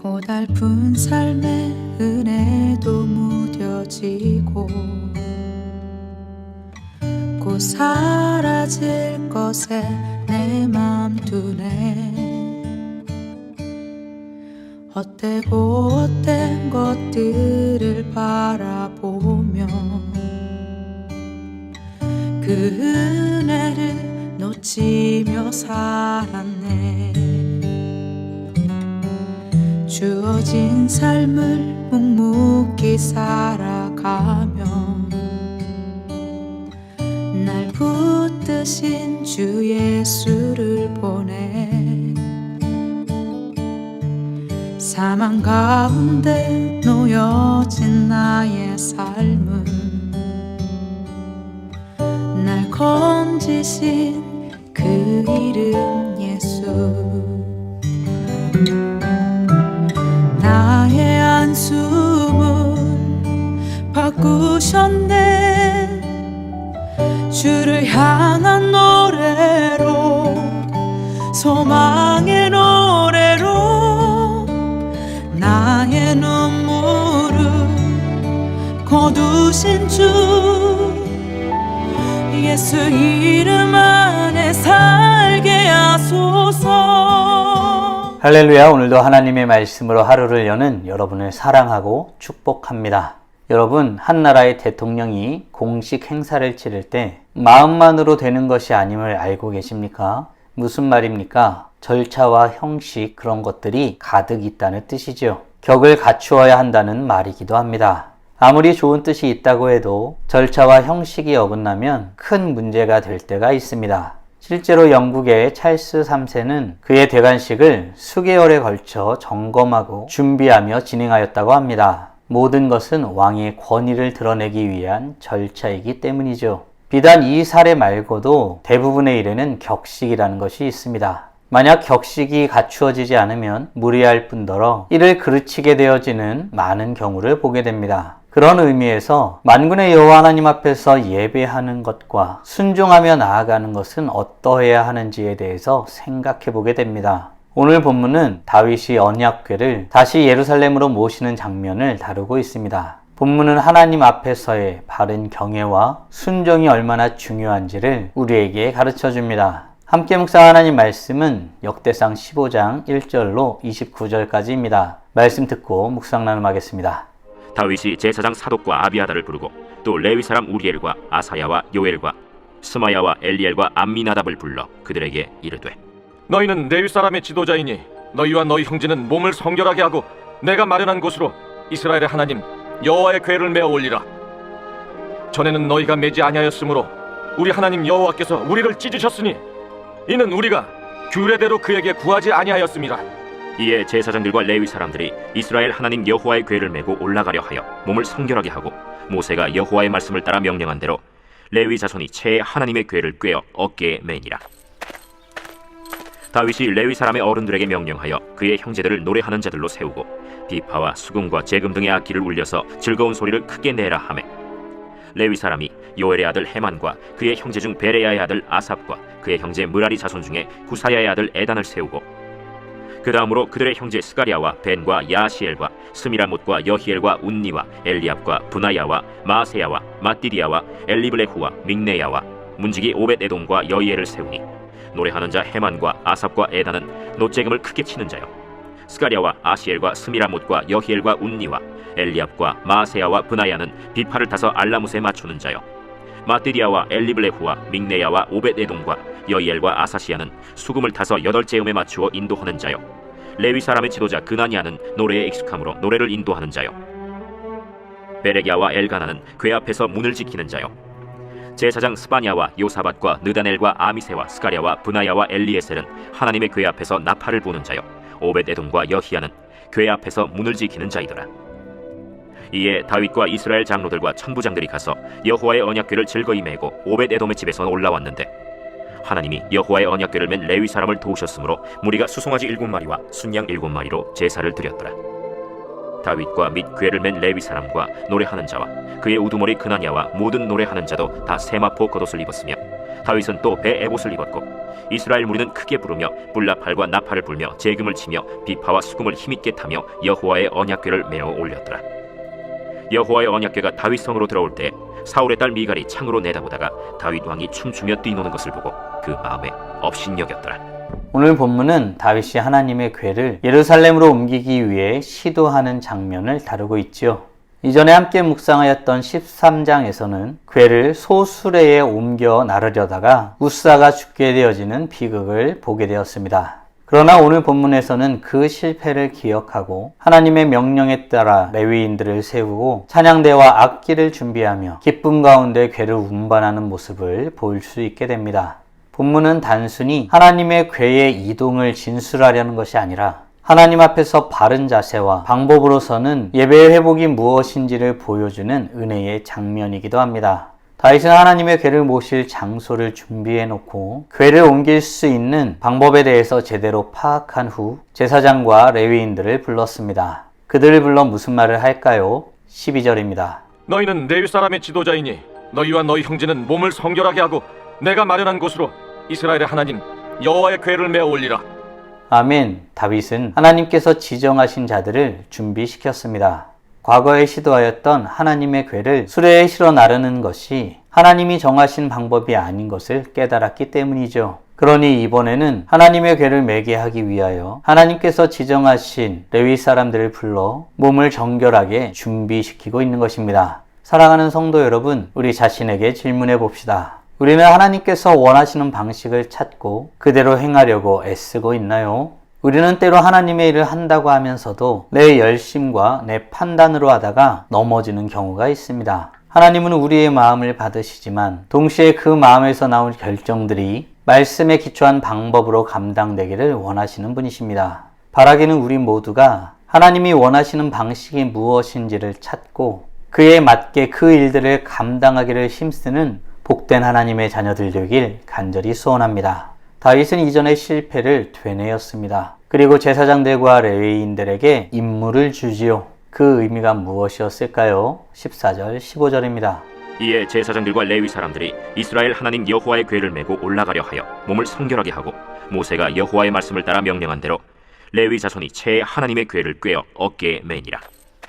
고달픈 삶의 은혜도 무뎌지고 곧 사라질 것에 내 맘 두네. 헛되고 헛된 것들을 바라보며 그 은혜를 놓치며 살았네. 주어진 삶을 묵묵히 살아가며 날 붙드신 주 예수를 보내. 사망 가운데 놓여진 나의 삶은 날 건지신 그 이름 예수. 나의 한숨을 바꾸셨네. 주를 향한 노래로, 소망의 노래로 나의 눈물을 거두신 주 예수 이름 안에 살게 하소서. 할렐루야. 오늘도 하나님의 말씀으로 하루를 여는 여러분을 사랑하고 축복합니다. 여러분, 한 나라의 대통령이 공식 행사를 치를 때 마음만으로 되는 것이 아님을 알고 계십니까? 무슨 말입니까? 절차와 형식, 그런 것들이 가득 있다는 뜻이죠. 격을 갖추어야 한다는 말이기도 합니다. 아무리 좋은 뜻이 있다고 해도 절차와 형식이 어긋나면 큰 문제가 될 때가 있습니다. 실제로 영국의 찰스 3세는 그의 대관식을 수개월에 걸쳐 점검하고 준비하며 진행하였다고 합니다. 모든 것은 왕의 권위를 드러내기 위한 절차이기 때문이죠. 비단 이 사례 말고도 대부분의 일에는 격식이라는 것이 있습니다. 만약 격식이 갖추어지지 않으면 무리할 뿐더러 이를 그르치게 되어지는 많은 경우를 보게 됩니다. 그런 의미에서 만군의 여호와 하나님 앞에서 예배하는 것과 순종하며 나아가는 것은 어떠해야 하는지에 대해서 생각해 보게 됩니다. 오늘 본문은 다윗이 언약궤를 다시 예루살렘으로 모시는 장면을 다루고 있습니다. 본문은 하나님 앞에서의 바른 경외와 순종이 얼마나 중요한지를 우리에게 가르쳐 줍니다. 함께 묵상하는 하나님 말씀은 역대상 15장 1절로 29절까지입니다. 말씀 듣고 묵상 나눔하겠습니다. 다윗이 제사장 사독과 아비아다를 부르고 또 레위 사람 우리엘과 아사야와 요엘과 스마야와 엘리엘과 암미나답을 불러 그들에게 이르되, 너희는 레위 사람의 지도자이니 너희와 너희 형제는 몸을 성결하게 하고 내가 마련한 곳으로 이스라엘의 하나님 여호와의 궤를 메어 올리라. 전에는 너희가 매지 아니하였으므로 우리 하나님 여호와께서 우리를 찢으셨으니 이는 우리가 규례대로 그에게 구하지 아니하였음이라. 이에 제사장들과 레위 사람들이 이스라엘 하나님 여호와의 궤를 메고 올라가려 하여 몸을 성결하게 하고 모세가 여호와의 말씀을 따라 명령한 대로 레위 자손이 채 하나님의 궤를 꿰어 어깨에 매니라. 다윗이 레위 사람의 어른들에게 명령하여 그의 형제들을 노래하는 자들로 세우고 비파와 수금과 제금 등의 악기를 울려서 즐거운 소리를 크게 내라 하매, 레위 사람이 요엘의 아들 헤만과 그의 형제 중 베레야의 아들 아삽과 그의 형제 므라리 자손 중에 구사야의 아들 에단을 세우고 그 다음으로 그들의 형제 스가랴와 벤과 야시엘과 스미라못과 여히엘과 운니와 엘리압과 분하야와 마세야와 마띠디야와 엘리블레후와 믹네야와 문지기 오벳에돔과 여이엘을 세우니 노래하는 자 헤만과 아삽과 에단은 노재금을 크게 치는 자요, 스가랴와 아시엘과 스미라못과 여히엘과 운니와 엘리압과 마세야와 분하야는 비파를 타서 알라못에 맞추는 자요, 마띠디야와 엘리블레후와 믹네야와 오벳에돔과 여이엘과 아사시야는 수금을 타서 8재음에 맞추어 인도하는 자요, 레위 사람의 지도자 그나니아는 노래에 익숙함으로 노래를 인도하는 자요, 베레기야와 엘가나는 궤 앞에서 문을 지키는 자요, 제사장 스바냐와 요사밧과 느다넬과 아미세와 스가랴와 분하야와 엘리에셀은 하나님의 궤 앞에서 나팔을 부는 자요, 오벳에돔과 여히야는 궤 앞에서 문을 지키는 자이더라. 이에 다윗과 이스라엘 장로들과 천부장들이 가서 여호와의 언약궤를 즐거이 메고 오벳에돔의 집에서 올라왔는데 하나님이 여호와의 언약궤를 맨 레위 사람을 도우셨으므로 무리가 수송아지 7마리와 순양 7마리로 제사를 드렸더라. 다윗과 및 궤를 맨 레위 사람과 노래하는 자와 그의 우두머리 그나냐와 모든 노래하는 자도 다 세마포 겉옷을 입었으며 다윗은 또 배 에봇을 입었고 이스라엘 무리는 크게 부르며 불나팔과 나팔을 불며 재금을 치며 비파와 수금을 힘있게 타며 여호와의 언약궤를 메어 올렸더라. 여호와의 언약궤가 다윗 성으로 들어올 때 사울의 딸 미갈이 창으로 내다보다가 다윗 왕이 춤추며 뛰노는 것을 보고 그 마음에 업신여겼더라. 오늘 본문은 다윗이 하나님의 궤를 예루살렘으로 옮기기 위해 시도하는 장면을 다루고 있지요. 이전에 함께 묵상하였던 13장에서는 궤를 소수레에 옮겨 나르려다가 우사가 죽게 되어지는 비극을 보게 되었습니다. 그러나 오늘 본문에서는 그 실패를 기억하고 하나님의 명령에 따라 레위인들을 세우고 찬양대와 악기를 준비하며 기쁨 가운데 궤를 운반하는 모습을 볼 수 있게 됩니다. 본문은 단순히 하나님의 궤의 이동을 진술하려는 것이 아니라 하나님 앞에서 바른 자세와 방법으로서는 예배의 회복이 무엇인지를 보여주는 은혜의 장면이기도 합니다. 다윗은 하나님의 궤를 모실 장소를 준비해 놓고 궤를 옮길 수 있는 방법에 대해서 제대로 파악한 후 제사장과 레위인들을 불렀습니다. 그들을 불러 무슨 말을 할까요? 12절입니다. 너희는 레위 사람의 지도자이니 너희와 너희 형제는 몸을 성결하게 하고 내가 마련한 곳으로 이스라엘의 하나님 여호와의 궤를 메어 올리라. 아멘. 다윗은 하나님께서 지정하신 자들을 준비시켰습니다. 과거에 시도하였던 하나님의 궤를 수레에 실어 나르는 것이 하나님이 정하신 방법이 아닌 것을 깨달았기 때문이죠. 그러니 이번에는 하나님의 궤를 매게 하기 위하여 하나님께서 지정하신 레위 사람들을 불러 몸을 정결하게 준비시키고 있는 것입니다. 사랑하는 성도 여러분, 우리 자신에게 질문해 봅시다. 우리는 하나님께서 원하시는 방식을 찾고 그대로 행하려고 애쓰고 있나요? 우리는 때로 하나님의 일을 한다고 하면서도 내 열심과 내 판단으로 하다가 넘어지는 경우가 있습니다. 하나님은 우리의 마음을 받으시지만 동시에 그 마음에서 나온 결정들이 말씀에 기초한 방법으로 감당되기를 원하시는 분이십니다. 바라기는 우리 모두가 하나님이 원하시는 방식이 무엇인지를 찾고 그에 맞게 그 일들을 감당하기를 힘쓰는 복된 하나님의 자녀들 되길 간절히 소원합니다. 다윗은 이전의 실패를 되뇌었습니다. 그리고 제사장들과 레위인들에게 임무를 주지요. 그 의미가 무엇이었을까요? 14절, 15절입니다. 이에 제사장들과 레위 사람들이 이스라엘 하나님 여호와의 궤를 메고 올라가려 하여 몸을 성결하게 하고 모세가 여호와의 말씀을 따라 명령한 대로 레위 자손이 채 하나님의 궤를 꿰어 어깨에 매니라.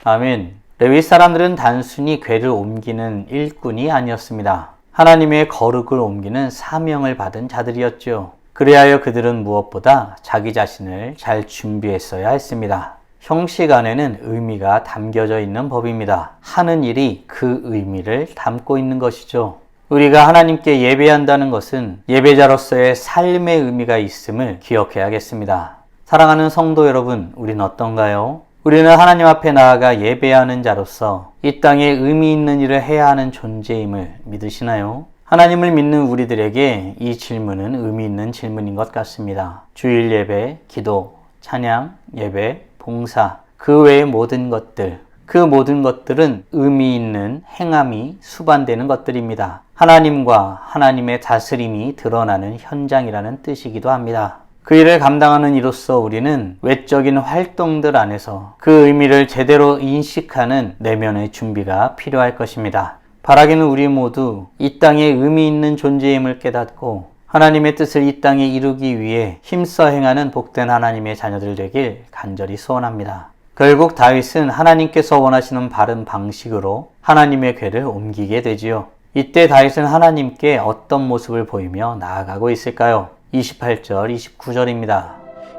아멘. 레위 사람들은 단순히 궤를 옮기는 일꾼이 아니었습니다. 하나님의 거룩을 옮기는 사명을 받은 자들이었죠. 그리하여 그들은 무엇보다 자기 자신을 잘 준비했어야 했습니다. 형식 안에는 의미가 담겨져 있는 법입니다. 하는 일이 그 의미를 담고 있는 것이죠. 우리가 하나님께 예배한다는 것은 예배자로서의 삶의 의미가 있음을 기억해야겠습니다. 사랑하는 성도 여러분, 우린 어떤가요? 우리는 하나님 앞에 나아가 예배하는 자로서 이 땅에 의미 있는 일을 해야 하는 존재임을 믿으시나요? 하나님을 믿는 우리들에게 이 질문은 의미 있는 질문인 것 같습니다. 주일 예배, 기도, 찬양, 예배, 봉사, 그 외의 모든 것들, 그 모든 것들은 의미 있는 행함이 수반되는 것들입니다. 하나님과 하나님의 다스림이 드러나는 현장이라는 뜻이기도 합니다. 그 일을 감당하는 이로써 우리는 외적인 활동들 안에서 그 의미를 제대로 인식하는 내면의 준비가 필요할 것입니다. 바라기는 우리 모두 이 땅에 의미 있는 존재임을 깨닫고 하나님의 뜻을 이 땅에 이루기 위해 힘써 행하는 복된 하나님의 자녀들 되길 간절히 소원합니다. 결국 다윗은 하나님께서 원하시는 바른 방식으로 하나님의 궤를 옮기게 되지요. 이때 다윗은 하나님께 어떤 모습을 보이며 나아가고 있을까요? 28절, 29절입니다.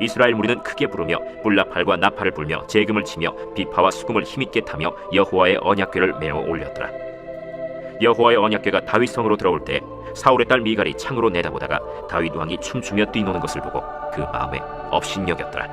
이스라엘 무리는 크게 부르며 불나팔과 나팔을 불며 재금을 치며 비파와 수금을 힘있게 타며 여호와의 언약궤를 메어 올렸더라. 여호와의 언약궤가 다윗 성으로 들어올 때 사울의 딸 미갈이 창으로 내다보다가 다윗 왕이 춤추며 뛰노는 것을 보고 그 마음에 업신여겼더라.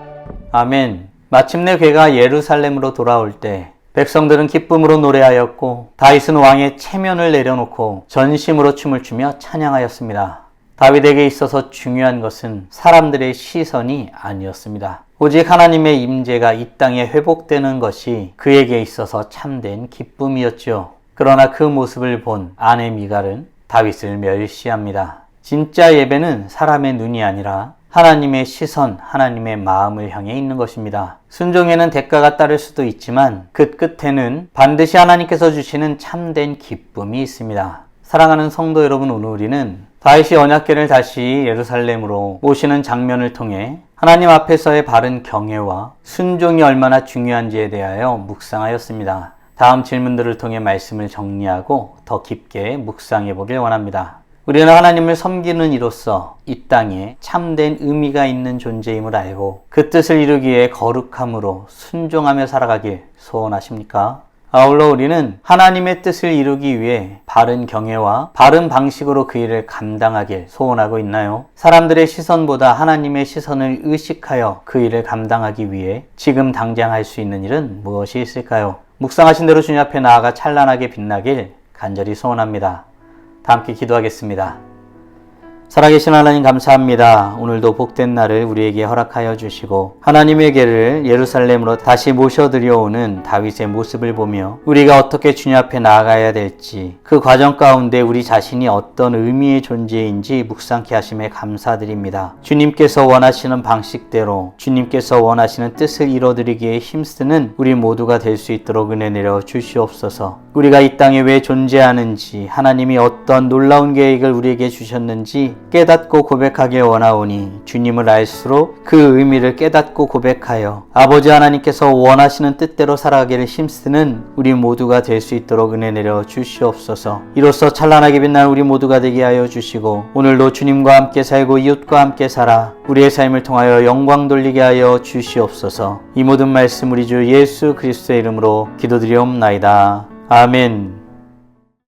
아멘. 마침내 궤가 예루살렘으로 돌아올 때 백성들은 기쁨으로 노래하였고 다윗은 왕의 체면을 내려놓고 전심으로 춤을 추며 찬양하였습니다. 다윗에게 있어서 중요한 것은 사람들의 시선이 아니었습니다. 오직 하나님의 임재가 이 땅에 회복되는 것이 그에게 있어서 참된 기쁨이었죠. 그러나 그 모습을 본 아내 미갈은 다윗을 멸시합니다. 진짜 예배는 사람의 눈이 아니라 하나님의 시선, 하나님의 마음을 향해 있는 것입니다. 순종에는 대가가 따를 수도 있지만 그 끝에는 반드시 하나님께서 주시는 참된 기쁨이 있습니다. 사랑하는 성도 여러분, 오늘 우리는 다윗이 언약궤를 다시 예루살렘으로 모시는 장면을 통해 하나님 앞에서의 바른 경외와 순종이 얼마나 중요한지에 대하여 묵상하였습니다. 다음 질문들을 통해 말씀을 정리하고 더 깊게 묵상해 보길 원합니다. 우리는 하나님을 섬기는 이로써 이 땅에 참된 의미가 있는 존재임을 알고 그 뜻을 이루기 위해 거룩함으로 순종하며 살아가길 소원하십니까? 아울러 우리는 하나님의 뜻을 이루기 위해 바른 경외와 바른 방식으로 그 일을 감당하길 소원하고 있나요? 사람들의 시선보다 하나님의 시선을 의식하여 그 일을 감당하기 위해 지금 당장 할 수 있는 일은 무엇이 있을까요? 묵상하신 대로 주님 앞에 나아가 찬란하게 빛나길 간절히 소원합니다. 다 함께 기도하겠습니다. 살아계신 하나님 감사합니다. 오늘도 복된 날을 우리에게 허락하여 주시고 하나님에게를 예루살렘으로 다시 모셔드려오는 다윗의 모습을 보며 우리가 어떻게 주님 앞에 나아가야 될지 그 과정 가운데 우리 자신이 어떤 의미의 존재인지 묵상케 하심에 감사드립니다. 주님께서 원하시는 방식대로 주님께서 원하시는 뜻을 이뤄드리기에 힘쓰는 우리 모두가 될 수 있도록 은혜 내려 주시옵소서. 우리가 이 땅에 왜 존재하는지 하나님이 어떤 놀라운 계획을 우리에게 주셨는지 깨닫고 고백하길 원하오니 주님을 알수록 그 의미를 깨닫고 고백하여 아버지 하나님께서 원하시는 뜻대로 살아가기를 힘쓰는 우리 모두가 될 수 있도록 은혜 내려 주시옵소서. 이로써 찬란하게 빛나는 우리 모두가 되게 하여 주시고 오늘도 주님과 함께 살고 이웃과 함께 살아 우리의 삶을 통하여 영광 돌리게 하여 주시옵소서. 이 모든 말씀 우리 주 예수 그리스도의 이름으로 기도드리옵나이다. 아멘.